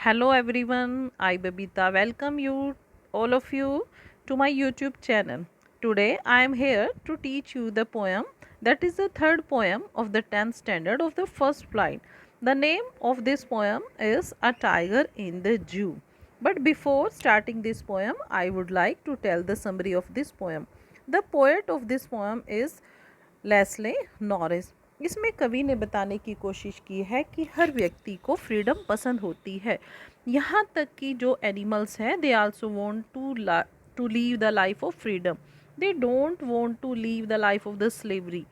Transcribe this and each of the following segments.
Hello everyone, I Babita welcome you all of you to my YouTube channel. Today I am here to teach you the poem that is the third poem of the 10th standard of the first flight. The name of this poem is A Tiger in the Zoo. But before starting this poem, I would like to tell the summary of this poem. The poet of this poem is Leslie Norris. इसमें कवि ने बताने की कोशिश की है कि हर व्यक्ति को फ्रीडम पसंद होती है, यहाँ तक कि जो एनिमल्स हैं they also want to live the life of freedom, they don't want to live the life of the slavery.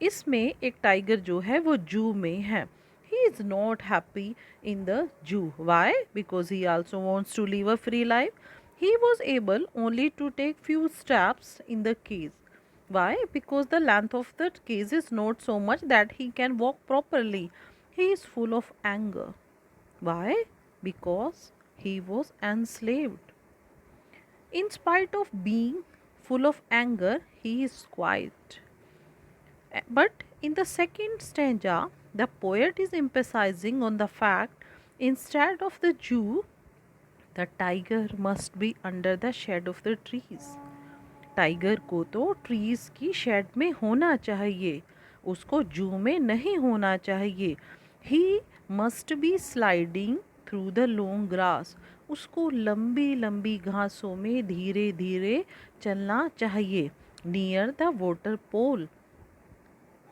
इसमें एक टाइगर जो है वो जू में है। He is not happy in the zoo. Why? Because he also wants to live a free life. He was able only to take few steps in the cage. Why? Because the length of the cage is not so much that he can walk properly. He is full of anger. Why? Because he was enslaved. In spite of being full of anger, he is quiet. But in the second stanza, the poet is emphasizing on the fact instead of the Jew, the tiger must be under the shade of the trees. Tiger को तो trees की shade में होना चाहिए, उसको जू में नहीं होना चाहिए। He must be sliding through the long grass, उसको लंबी लंबी घासों में धीरे धीरे चलना चाहिए। Near the water pole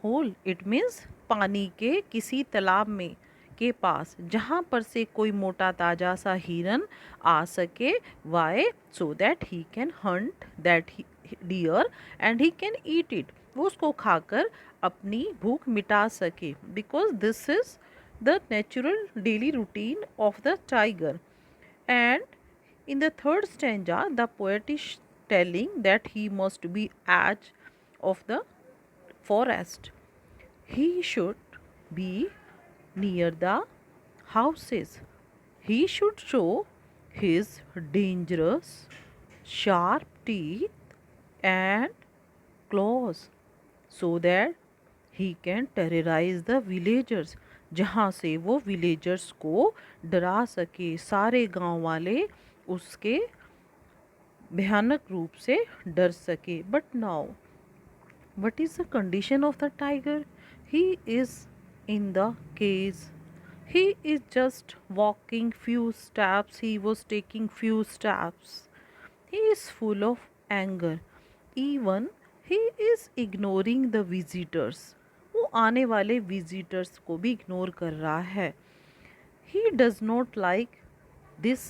hole, it means पानी के किसी तालाब में के पास, जहाँ पर से कोई मोटा ताजा सा हिरन आ सके। Why? So that he can hunt that deer and he can eat it, वो उसको खाकर अपनी भूख मिटा सके। Because this is the natural daily routine of the tiger. And in the third stanza, the poet is telling that he must be edge of the forest. He should be near the houses. He should show his dangerous, sharp teeth and claws so that he can terrorize the villagers, जहाँ से वो villagers को डरा सके, सारे गांव वाले उसके भयानक रूप से डर सके। But now what is the condition of the tiger? He is in the cage. He is just walking few steps. He was taking few steps. He is full of anger. Even he is ignoring the visitors. वो आने वाले visitors को भी ignore कर रहा है। He does not like this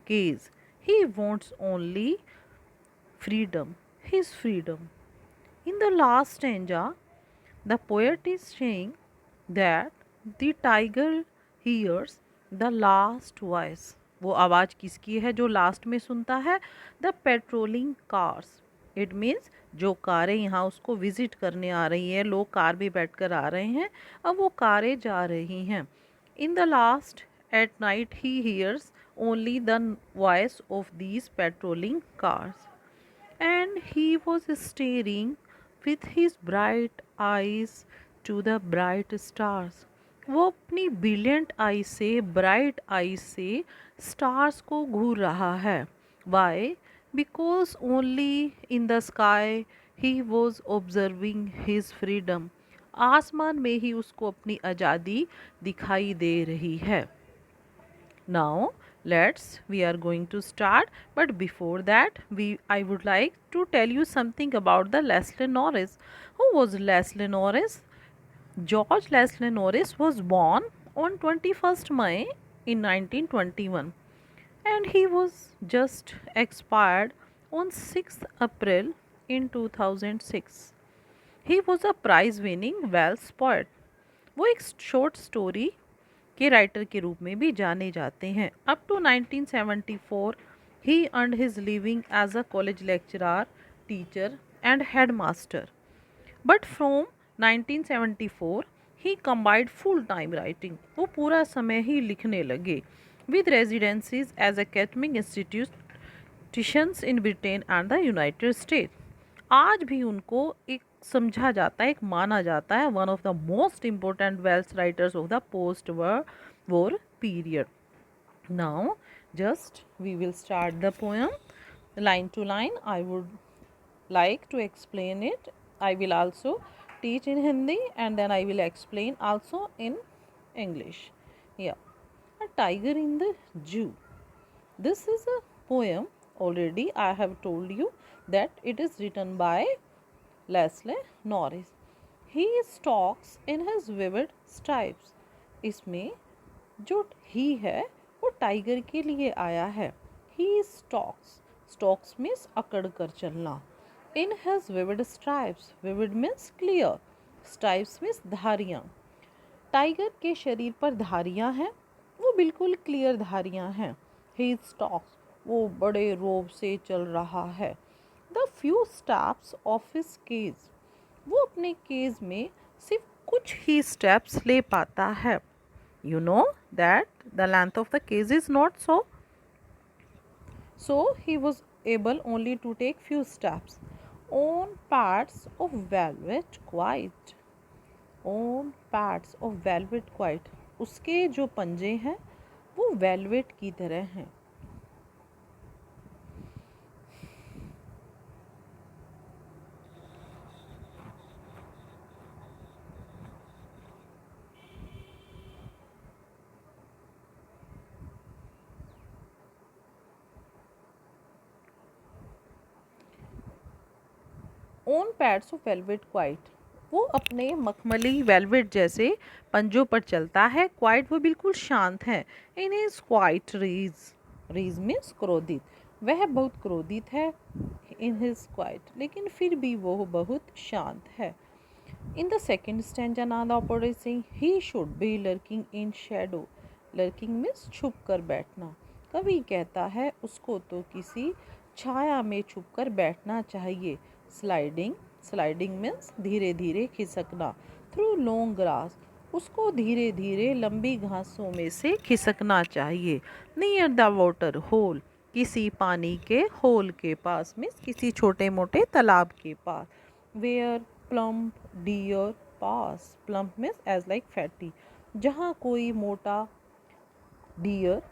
case. He wants only freedom, his freedom. In the last stanza, the poet is saying that the tiger hears the last voice. वो आवाज़ किसकी है जो लास्ट में सुनता है? The patrolling cars. It means जो कारें यहाँ उसको विजिट करने आ रही हैं, लोग कार में बैठ कर आ रहे हैं, अब वो कारें जा रही हैं। In the last at night he hears only the voice of these patrolling cars. And he was staring with his bright eyes to the bright stars. वो अपनी ब्रिलियंट आई से, ब्राइट आई से स्टार्स को घूर रहा है। Why? Because only in the sky he was observing his freedom. आसमान में ही उसको अपनी आज़ादी दिखाई दे रही है। Now we are going to start, but before that I would like to tell you something about the Leslie Norris. Who was Leslie Norris? George Leslie Norris was born on 21st May in 1921 and he was just expired on 6th April in 2006. He was a prize winning Welsh poet. वो एक short story के writer के रूप में भी जाने जाते हैं। Up to 1974 he earned his living as a college lecturer, teacher and head master. But from 1974 he combined full time writing, वो पूरा समय ही लिखने लगे, with residencies as academic institutions in Britain and the United State. आज भी उनको एक समझा जाता है, एक माना जाता है one of the most important Welsh writers of the post war period. Now just we will start the poem line to line. I would like to explain it. I will also teach in Hindi and then I will explain also in English. Yeah. A tiger in the zoo. This is a poem. Already I have told you that it is written by Leslie Norris. He stalks in his vivid stripes. इसमें जो ही है वो tiger के लिए आया है. He stalks. Stalks means अकड़ कर चलना. In his vivid stripes. Vivid means clear. Stripes means धारियाँ. टाइगर के शरीर पर धारियाँ हैं. वो बिल्कुल क्लियर धारियाँ हैं. He stalks. वो बड़े रोब से चल रहा है. The few steps of his cage. वो अपने केज में सिर्फ कुछ ही स्टेप्स ले पाता है. You know that the length of the cage is not so he was able only to take few steps on pads of velvet quiet. On pads of velvet quiet. उसके जो पंजे हैं वो वेलवेट की तरह हैं. Own pads of velvet quite. वो अपने मखमली वेलवेट जैसे पंजों पर चलता है. क्वाइट वो बिल्कुल शांत है. इन इज क्वाइट रीज. रीज मीन्स क्रोधित. वह बहुत क्रोधित है. In his quiet. लेकिन फिर भी वो बहुत शांत है. इन द सेकेंड स्टैंजा नादा पड़े Singh he should be lurking in shadow. Lurking means छुप कर बैठना. कवि कहता है उसको तो किसी छाया में छुप कर बैठना चाहिए. स्लाइडिंग. स्लाइडिंग मीन्स धीरे धीरे खिसकना. Through long grass. उसको धीरे धीरे लंबी घासों में से खिसकना चाहिए. Near the water hole. किसी पानी के होल के पास मीन्स किसी छोटे मोटे तालाब के पास. Where plump deer pass. Plump means as like fatty. जहाँ कोई मोटा डियर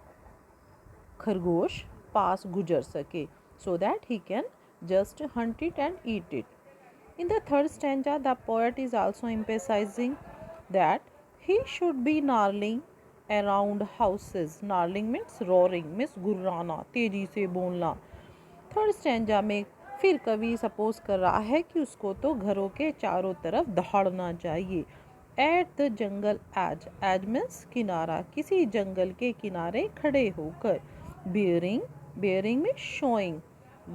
खरगोश पास गुजर सके. So that he can just hunt it and eat it. In the third stanza, the poet is also emphasizing that he should be gnarling around houses. Gnarling means roaring, means गुर्राना, तेजी से बोलना. Third stanza में फिर कवि suppose कर रहा है कि उसको तो घरों के चारों तरफ दहाड़ना चाहिए. At the jungle edge. Edge means किनारा. किसी जंगल के किनारे खड़े होकर. Bearing. Bearing means showing.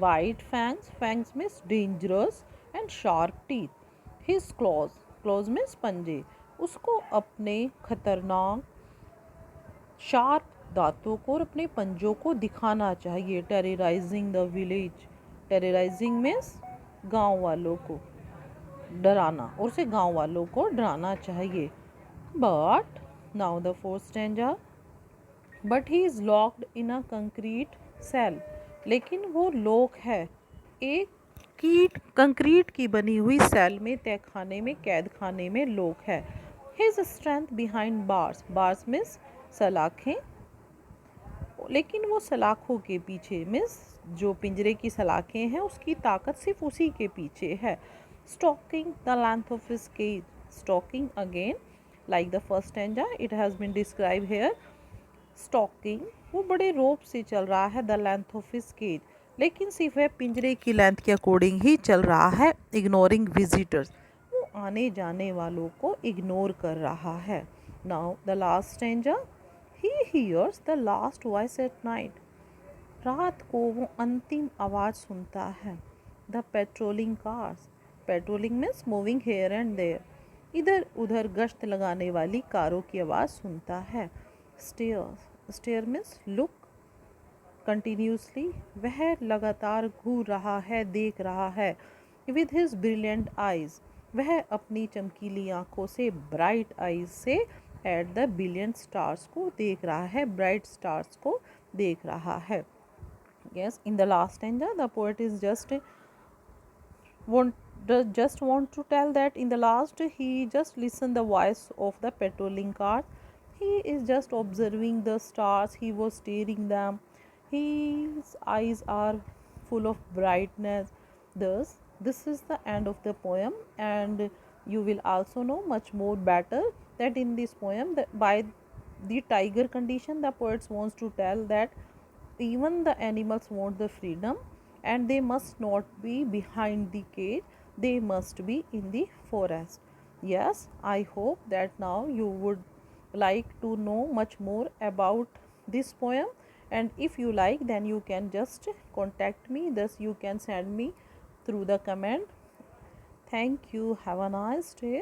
White fangs. Fangs means dangerous and sharp teeth. His claws. Claws means पंजे. उसको अपने खतरनाक शार्प दांतों को और अपने पंजों को दिखाना चाहिए. Terrorising the village. Terrorising means गांव वालों को डराना और उसे गांव वालों को डराना चाहिए. But now the fourth stanza. But he is locked in a concrete cell. लेकिन वो लॉक है एक कंक्रीट की बनी हुई सेल में. तहखाने में कैद खाने में लॉक है. His strength behind bars. Bars means सलाखें. लेकिन वो सलाखों के पीछे मीन्स जो पिंजरे की सलाखें हैं उसकी ताकत सिर्फ उसी के पीछे है. Stalking the length of his cage. Stalking again like the first stanza it has been describe here. Stalking वो बड़े रोप से चल रहा है. The length of his cage. लेकिन सिर्फ वह पिंजरे की लेंथ के अकॉर्डिंग ही चल रहा है. Ignoring visitors. वो आने जाने वालों को इग्नोर कर रहा है. Now the last stanza. He hears the last voice at night. रात को वो अंतिम आवाज़ सुनता है. The patrolling cars. Patrolling means moving here and there. इधर उधर गश्त लगाने वाली कारों की आवाज़ सुनता है. Stares. Stare means look continuously. वह लगातार घूर रहा है, देख रहा है. With his brilliant eyes. वह अपनी चमकीली आंखों से ब्राइट आइज से एट द बिलियन स्टार्स को देख रहा है. ब्राइट स्टार्स को देख रहा है. Yes, in the last stanza the poet is want to tell that in the last he just listened the voice of the patrolling car. He is just observing the stars, he was staring them. His eyes are full of brightness. Thus, this is the end of the poem, and you will also know much more better that in this poem, that by the tiger condition, the poets wants to tell that even the animals want the freedom, and they must not be behind the cage, they must be in the forest. Yes, I hope that now you would like to know much more about this poem, and if you like, then you can just contact me, thus you can send me through the comment. Thank you, have a nice day.